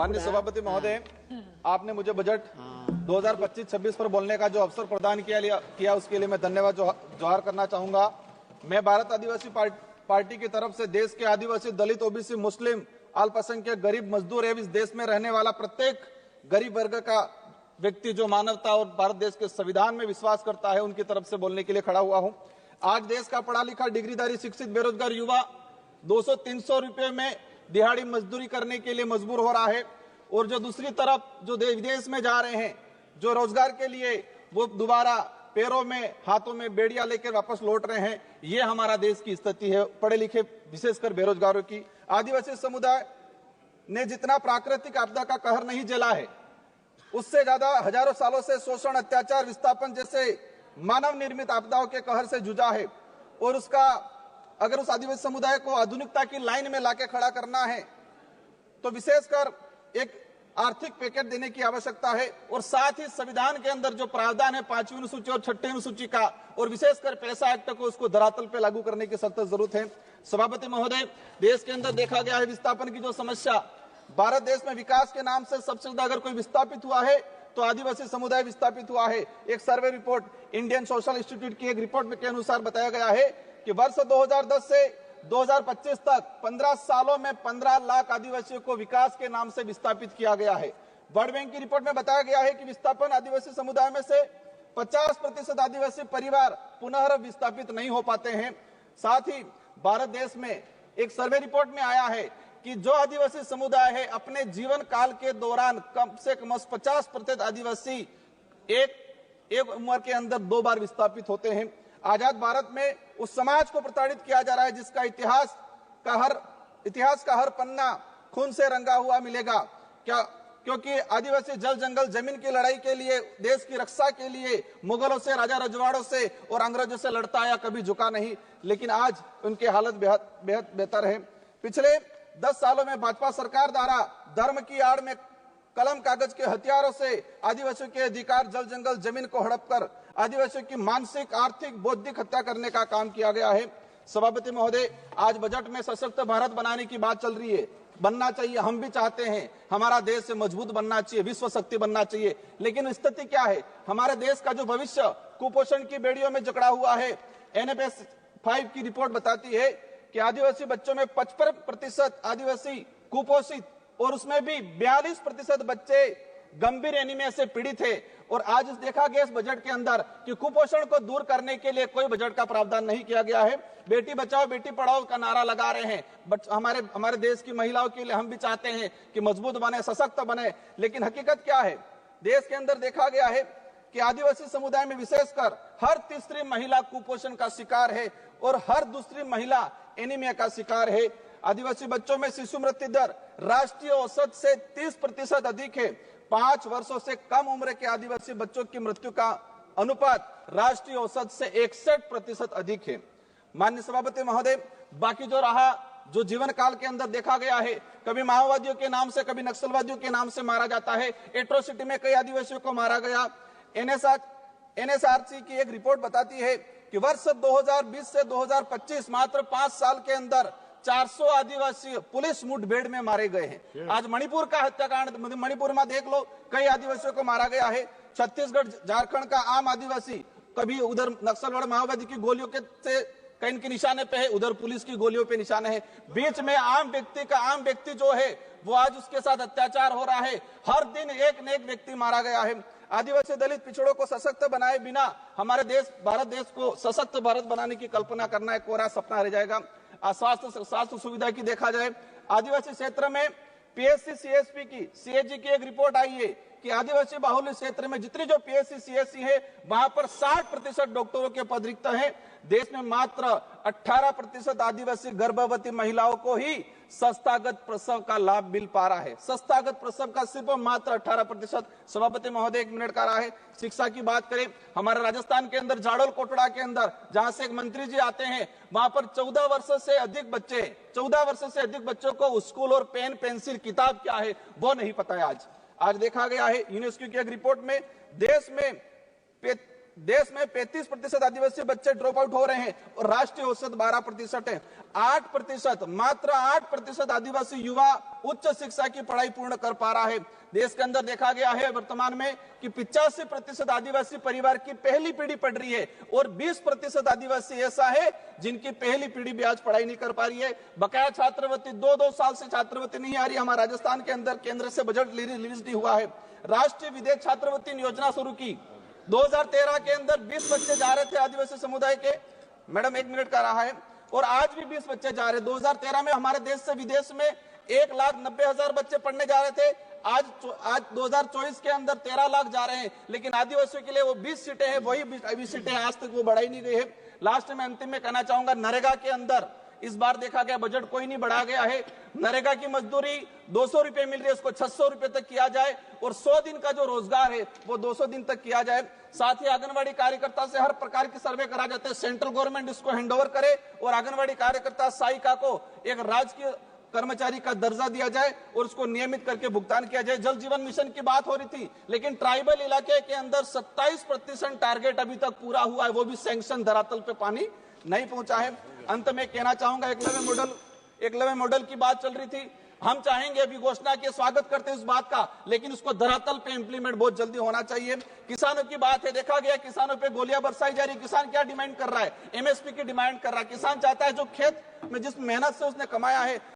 माननीय सभापति महोदय, आपने मुझे बजट 2025-26 पर बोलने का जो अवसर प्रदान किया उसके लिए मैं धन्यवाद जोहार करना चाहूंगा। मैं भारत आदिवासी पार्टी की तरफ से देश के आदिवासी, दलित, ओबीसी, मुस्लिम, अल्पसंख्यक, गरीब, मजदूर एवं इस देश में रहने वाला प्रत्येक गरीब वर्ग का व्यक्ति जो मानवता और भारत देश के संविधान में विश्वास करता है, उनकी तरफ से बोलने के लिए खड़ा हुआ हूं। आज देश का पढ़ा लिखा, डिग्रीधारी, शिक्षित, बेरोजगार युवा 200-300 रुपए में दिहाड़ी मजदूरी करने के लिए मजबूर हो रहा है, और जो दूसरी तरफ जो विदेश में जा रहे हैं, जो रोजगार के लिए वो दोबारा पैरों में, हाथों में बेड़ियां लेकर वापस लौट रहे हैं। ये हमारा देश की स्थिति है, पढ़े लिखे विशेषकर बेरोजगारों की। आदिवासी समुदाय ने जितना प्राकृतिक आपदा का कहर नहीं झेला है, उससे ज्यादा हजारों सालों से शोषण, अत्याचार, विस्थापन जैसे मानव निर्मित आपदाओं के कहर से जूझा है। और उसका अगर उस आदिवासी समुदाय को आधुनिकता की लाइन में लाके खड़ा करना है तो विशेषकर एक आर्थिक पैकेज देने की आवश्यकता है, और साथ ही संविधान के अंदर जो प्रावधान है 5वीं अनुसूची और 6वीं अनुसूची का, और विशेषकर पैसा एक्ट को उसको धरातल पे लागू करने की सख्त जरूरत है। सभापति महोदय, देश के अंदर देखा गया है विस्थापन की जो समस्या, भारत देश में विकास के नाम से सबसे ज्यादा अगर कोई विस्थापित हुआ है तो आदिवासी समुदाय विस्थापित हुआ है। एक survey report Indian social institute की एक रिपोर्ट के अनुसार बताया गया है कि वर्ष 2010 से 2025 तक 15 सालों में 15 लाख आदिवासियों को विकास के नाम से विस्थापित किया गया है। वर्ल्ड बैंक की रिपोर्ट में बताया गया है कि विस्थापन आदिवासी समुदाय में से 50% आदिवासी परिवार पुनः विस्थापित नहीं हो पाते हैं। साथ ही भारत देश में एक सर्वे रिपोर्ट में आया है कि जो आदिवासी समुदाय है अपने जीवन काल के दौरान कम से कम 50% आदिवासी एक उम्र के अंदर 2 बार विस्थापित होते हैं। आजाद भारत में उस समाज को प्रताड़ित किया जा रहा है जिसका इतिहास का हर पन्ना खून से रंगा हुआ मिलेगा। क्योंकि आदिवासी जल जंगल जमीन की लड़ाई के लिए, देश की रक्षा के लिए मुगलों से, राजा रजवाड़ों से और अंग्रेजों से लड़ता आया, कभी झुका नहीं। लेकिन आज उनकी हालत बेहद बेहतर है। पिछले 10 सालों में भाजपा सरकार द्वारा धर्म की आड़ में कलम कागज के हथियारों से आदिवासियों के अधिकार, जल जंगल जमीन को हड़प कर आदिवासियों की मानसिक, आर्थिक, बौद्धिक हत्या करने का काम किया गया है। सभापति महोदय, आज बजट में सशक्त भारत बनाने की बात चल रही है। बनना चाहिए, हम भी चाहते हैं हमारा देश मजबूत बनना चाहिए, विश्व शक्ति बनना चाहिए। लेकिन स्थिति क्या है? हमारे देश का जो भविष्य कुपोषण की बेड़ियों में जकड़ा हुआ है। NFS 5 की रिपोर्ट बताती है कि आदिवासी बच्चों में 55% आदिवासी कुपोषित, और उसमें भी 42% बच्चे गंभीर एनीमिया से पीड़ित है। और आज देखा गया इस बजट के अंदर कि कुपोषण को दूर करने के लिए कोई बजट का प्रावधान नहीं किया गया है। बेटी बचाओ बेटी पढ़ाओ का नारा लगा रहे हैं। हमारे देश की महिलाओं के लिए हम भी चाहते हैं कि मजबूत बने, सशक्त बने। लेकिन हकीकत क्या है? देश के अंदर देखा गया है कि आदिवासी समुदाय में विशेषकर हर तीसरी महिला कुपोषण का शिकार है और हर दूसरी महिला एनीमिया का शिकार है। आदिवासी बच्चों में शिशु मृत्यु दर राष्ट्रीय औसत से 30% अधिक है। 5 वर्षों से कम उम्र के आदिवासी बच्चों की मृत्यु का अनुपात राष्ट्रीय औसत से 61% अधिक है। माननीय सभापति महोदय, बाकी जो रहा, जो जीवन काल के अंदर देखा गया है, कभी माओवादियों के नाम से, कभी नक्सलवादियों के नाम से मारा जाता है। एट्रोसिटी में कई आदिवासियों को मारा गया। NSRC की एक रिपोर्ट बताती है कि वर्ष 2020 से 2025 मात्र 5 साल के अंदर 400 आदिवासी पुलिस मुठभेड़ में मारे गए हैं। आज मणिपुर का हत्याकांड, मणिपुर में देख लो, कई आदिवासियों को मारा गया है। छत्तीसगढ़, झारखंड का आम आदिवासी कभी उधर नक्सलवाद माओवादी की गोलियों के से कहीं के निशाने पे है, उधर पुलिस की गोलियों पे निशाने है। बीच में आम व्यक्ति जो है वो आज उसके साथ अत्याचार हो रहा है। हर दिन एक न एक व्यक्ति मारा गया है। आदिवासी, दलित, पिछड़ों को सशक्त बनाए बिना हमारे देश, भारत देश को सशक्त भारत बनाने की कल्पना करना एक कोरा सपना रह जाएगा। स्वास्थ्य सुविधा की देखा जाए, आदिवासी क्षेत्र में PSC CSP की, CAG की एक रिपोर्ट आई है कि आदिवासी बाहुल्य क्षेत्र में जितनी जो PSC CSC है वहां पर 60% डॉक्टरों के पद रिक्त हैं। देश में मात्र 18% आदिवासी गर्भवती महिलाओं को ही संस्थागत प्रसव का लाभ मिल पा रहा है। संस्थागत प्रसव का सिर्फ मात्र 18%। सभापति महोदय, 1 मिनट का रहा है। शिक्षा की बात करें, हमारे राजस्थान के अंदर जाडोल कोटड़ा के अंदर जहां से एक मंत्री जी आते हैं, वहां पर 14 वर्ष से अधिक बच्चों को स्कूल और पेन, पेंसिल, किताब क्या है वो नहीं पता है। आज देखा गया है यूनेस्को की एक रिपोर्ट में देश में 35% आदिवासी बच्चे ड्रॉप आउट हो रहे हैं और राष्ट्रीय औसत 12% है। 8%, मात्र 8% आदिवासी युवा उच्च शिक्षा की पढ़ाई पूर्ण कर पा रहा है। देश के अंदर देखा गया है वर्तमान में कि 85% आदिवासी परिवार की पहली पीढ़ी पढ़ रही है और 20% आदिवासी ऐसा है जिनकी पहली पीढ़ी भी आज पढ़ाई नहीं कर पा रही है। बकाया छात्रवृत्ति 2-2 साल से छात्रवृत्ति नहीं आ रही। हमारे राजस्थान के अंदर केंद्र से बजट रिलीज नहीं हुआ है। राष्ट्रीय विदेश छात्रवृत्ति योजना शुरू की 2013 के अंदर 20 बच्चे जा रहे थे आदिवासी समुदाय के, मैडम 1 मिनट का रहा है, और आज भी 20 बच्चे जा रहे। 2013 में हमारे देश से विदेश में 1,90,000 बच्चे पढ़ने जा रहे थे। आज 2024 के अंदर 13 लाख जा रहे हैं, लेकिन आदिवासियों के लिए वो 20 सीटें हैं, वही 20 सीटें आज तक वो बढ़ाई नहीं गई है। लास्ट में अंतिम में कहना चाहूंगा, नरेगा के अंदर इस बार देखा गया बजट कोई नहीं बढ़ा गया है। नरेगा की मजदूरी 200 रुपए मिल रही है, उसको 600 रुपए तक किया जाए और 100 दिन का जो रोजगार है वो 200 दिन तक किया जाए। साथ ही आंगनवाड़ी कार्यकर्ता से हर प्रकार की सर्वे करा जाते हैं, सेंट्रल गवर्नमेंट इसको हैंडओवर करे और आंगनवाड़ी कार्यकर्ता सहायिका को एक राजकीय कर्मचारी का दर्जा दिया जाए और उसको नियमित करके भुगतान किया जाए। जल जीवन मिशन की बात हो रही थी, लेकिन ट्राइबल इलाके के अंदर 27% टारगेट अभी तक पूरा हुआ है, वो भी सैंक्शन, धरातल पे पानी नहीं पहुंचा है। अंत में कहना चाहूंगा, एकलव्य मॉडल की बात चल रही थी। हम चाहेंगे, अभी घोषणा के स्वागत करते हैं इस बात का, लेकिन उसको धरातल पे इंप्लीमेंट बहुत जल्दी होना चाहिए। किसानों की बात है, देखा गया किसानों पे गोलियां बरसाई जा रही। किसान क्या डिमांड कर रहा है? एमएसपी की डिमांड कर रहा है। किसान चाहता है जो खेत में जिस मेहनत से उसने कमाया है